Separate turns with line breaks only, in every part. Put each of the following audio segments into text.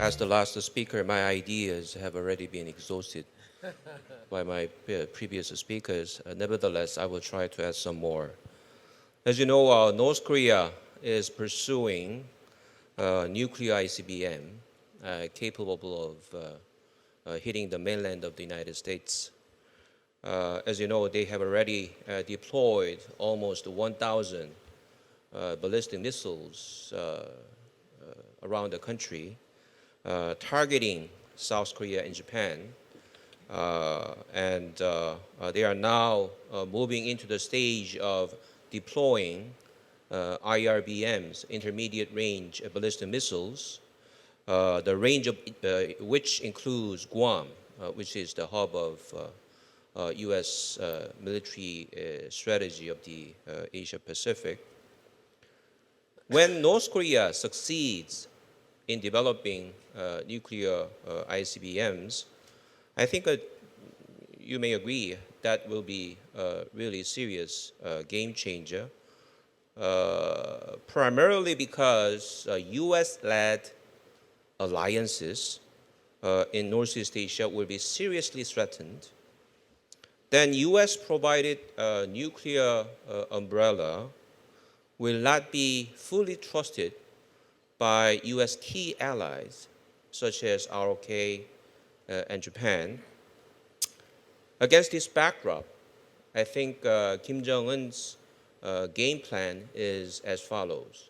As the last speaker, my ideas have already been exhausted by my previous speakers. Nevertheless, I will try to add some more. As you know, North Korea is pursuing nuclear ICBM capable of hitting the mainland of the United States. As you know, they have already deployed almost 1,000 ballistic missiles around the country, targeting South Korea and Japan. And they are now moving into the stage of deploying IRBMs, intermediate range ballistic missiles, the range of which includes Guam, which is the hub of U.S. military strategy of the Asia Pacific. When North Korea succeeds in developing nuclear ICBMs, I think you may agree that will be a really serious game changer, primarily because U.S.-led alliances in Northeast Asia will be seriously threatened. Then U.S.-provided nuclear umbrella will not be fully trusted by U.S. key allies, such as ROK and Japan. Against this backdrop, I think Kim Jong-un's game plan is as follows.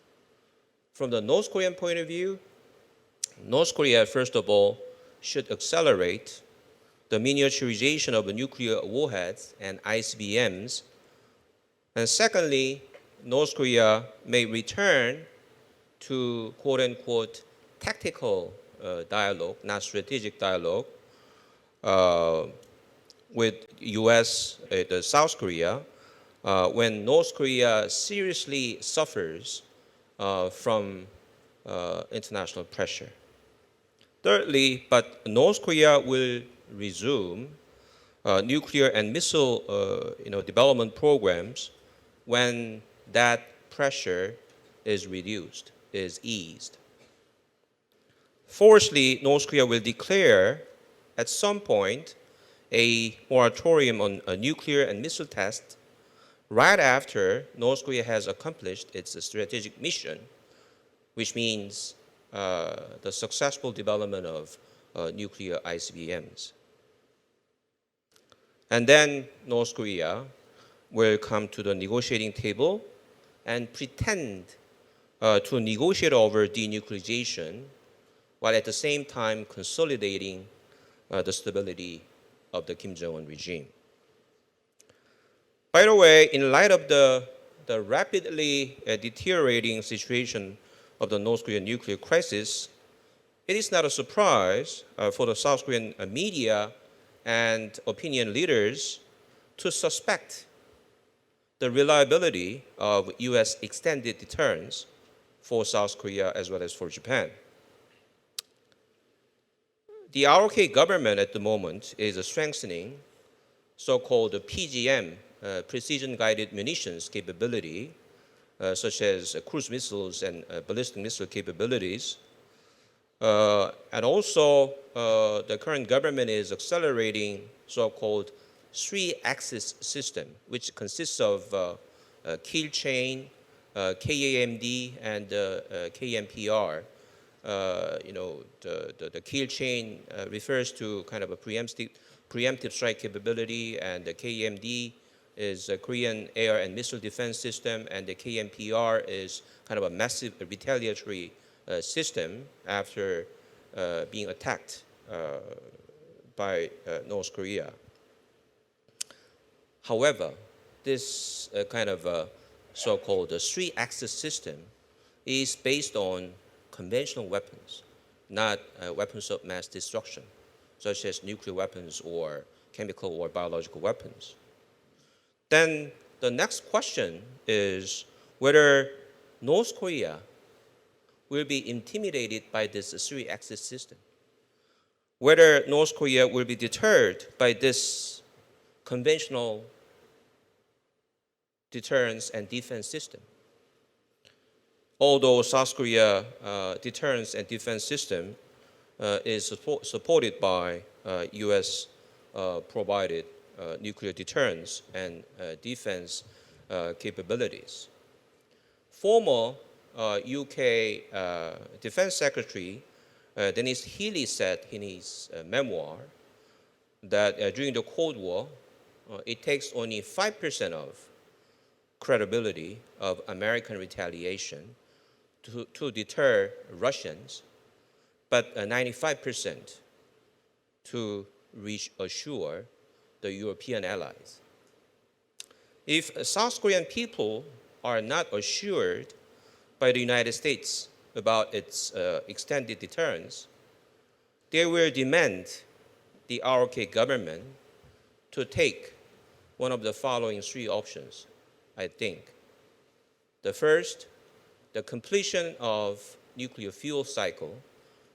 From the North Korean point of view, North Korea, first of all, should accelerate the miniaturization of the nuclear warheads and ICBMs. And secondly, North Korea may return to quote-unquote tactical dialogue, not strategic dialogue, with U.S., South Korea, when North Korea seriously suffers from international pressure. Thirdly, but North Korea will resume nuclear and missile development programs when that pressure is reduced, is eased. Fourthly, North Korea will declare at some point a moratorium on nuclear and missile tests right after North Korea has accomplished its strategic mission, which means the successful development of nuclear ICBMs. And then North Korea will come to the negotiating table and pretend to negotiate over denuclearization, while at the same time consolidating the stability of the Kim Jong-un regime. By the way, in light of the rapidly deteriorating situation of the North Korean nuclear crisis, it is not a surprise for the South Korean media and opinion leaders to suspect the reliability of U.S. extended deterrence for South Korea as well as for Japan. The ROK government at the moment is strengthening so-called PGM, precision-guided munitions capability, such as cruise missiles and ballistic missile capabilities. And also, the current government is accelerating so-called three-axis system, which consists of kill chain, KAMD, and KMPR. The kill chain refers to kind of a preemptive strike capability, and the KMD is a Korean air and missile defense system, and the KMPR is kind of a massive retaliatory system after being attacked by North Korea. However, this kind of so-called three-axis system is based on conventional weapons, not weapons of mass destruction, such as nuclear weapons or chemical or biological weapons. Then the next question is whether North Korea will be intimidated by this three-axis system, whether North Korea will be deterred by this conventional deterrence and defense system. Although South Korea deterrence and defense system is supported by U.S. Provided nuclear deterrence and defense capabilities. Former UK Defense Secretary Dennis Healy said in his memoir that during the Cold War, it takes only 5% of credibility of American retaliation to deter Russians, but 95% to reassure the European allies. If South Korean people are not assured by the United States about its extended deterrence, they will demand the ROK government to take one of the following three options, I think. The first, the completion of nuclear fuel cycle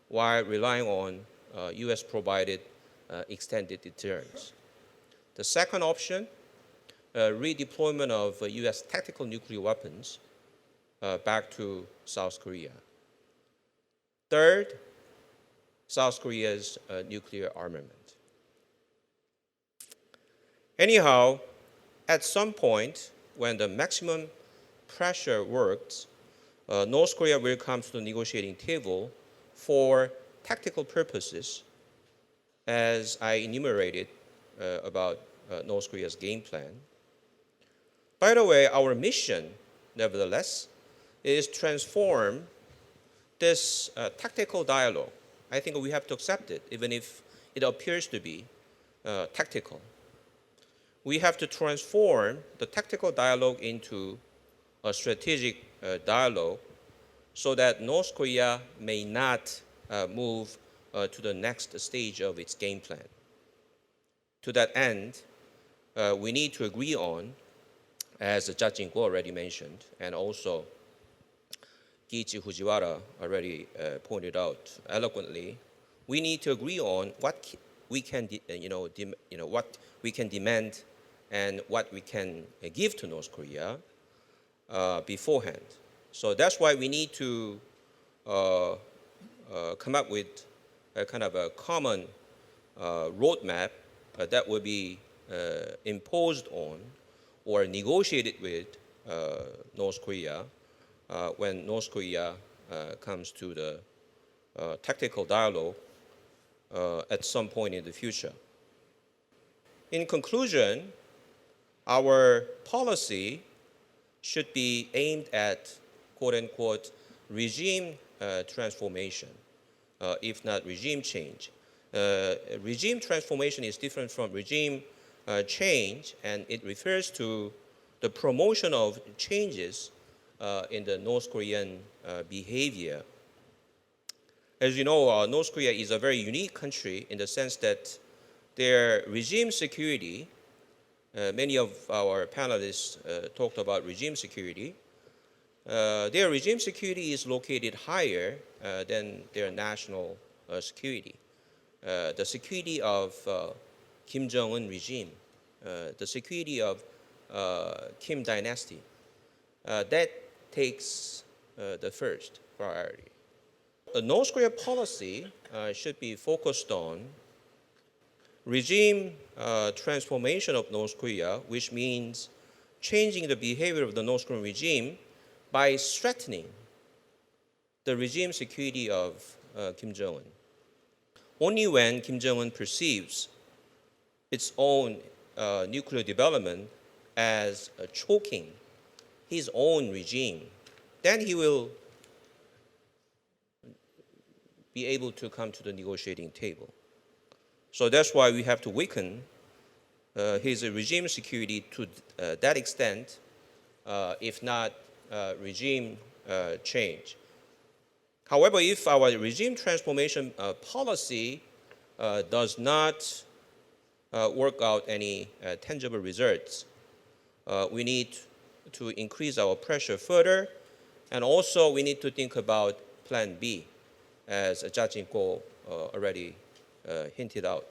while relying on US-provided extended deterrence. The second option, redeployment of US tactical nuclear weapons back to South Korea. Third, South Korea's nuclear armament. Anyhow, at some point, when the maximum pressure works, North Korea will come to the negotiating table for tactical purposes, as I enumerated about North Korea's game plan. By the way, our mission, nevertheless, is transform this tactical dialogue. I think we have to accept it, even if it appears to be tactical. We have to transform the tactical dialogue into a strategic dialogue so that North Korea may not move to the next stage of its game plan. To that end, we need to agree on, as Jia Jin-kuo already mentioned, and also Kiichi Fujiwara already pointed out eloquently, we need to agree on what we can, what we can demand and what we can give to North Korea beforehand. So that's why we need to come up with a kind of a common roadmap that will be imposed on or negotiated with North Korea when North Korea comes to the tactical dialogue at some point in the future. In conclusion, our policy should be aimed at quote-unquote regime transformation, if not regime change. Regime transformation is different from regime change, and it refers to the promotion of changes in the North Korean behavior. As you know, North Korea is a very unique country in the sense that their regime security, many of our panelists talked about regime security, their regime security is located higher than their national security. The security of Kim Jong-un regime, the security of Kim dynasty, that takes the first priority. The North Korea policy should be focused on regime transformation of North Korea, which means changing the behavior of the North Korean regime by threatening the regime security of Kim Jong-un. Only when Kim Jong-un perceives its own nuclear development as choking his own regime, then he will be able to come to the negotiating table. So that's why we have to weaken his regime security to that extent, if not regime change. However, if our regime transformation policy does not work out any tangible results, we need to increase our pressure further, and also we need to think about Plan B, as Jia Jin-kuo already hinted out.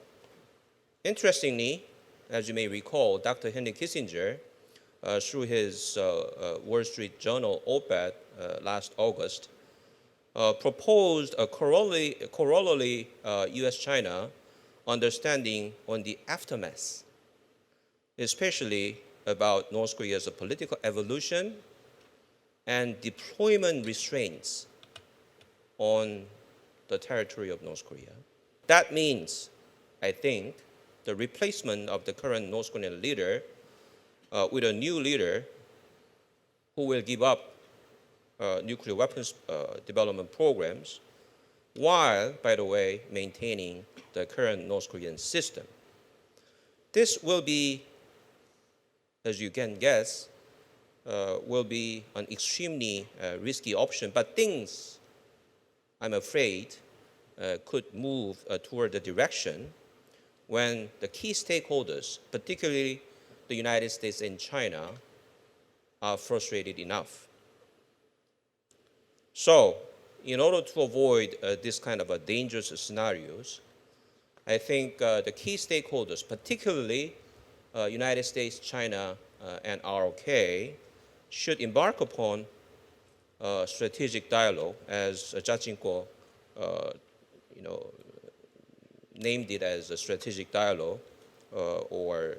Interestingly, as you may recall, Dr. Henry Kissinger, through his Wall Street Journal op-ed last August, proposed a corollary U.S.-China understanding on the aftermath, especially about North Korea's political evolution and deployment restraints on the territory of North Korea. That means, I think, the replacement of the current North Korean leader with a new leader who will give up nuclear weapons development programs, while, by the way, maintaining the current North Korean system. This will be, as you can guess, will be an extremely risky option, but things, I'm afraid, could move toward the direction when the key stakeholders, particularly the United States and China, are frustrated enough. So, in order to avoid this kind of dangerous scenarios, I think the key stakeholders, particularly United States, China, and ROK, should embark upon strategic dialogue, as Jachinko named it as a strategic dialogue, or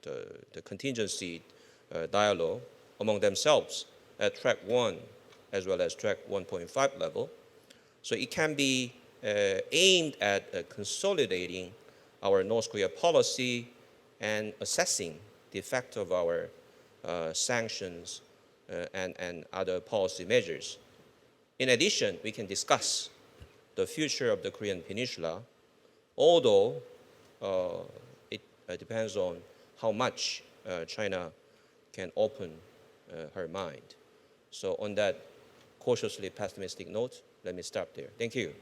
the contingency dialogue among themselves at track 1 as well as track 1.5 level. So it can be aimed at consolidating our North Korea policy and assessing the effect of our sanctions and other policy measures. In addition, we can discuss the future of the Korean Peninsula, although it depends on how much China can open her mind. So on that cautiously pessimistic note, let me stop there. Thank you.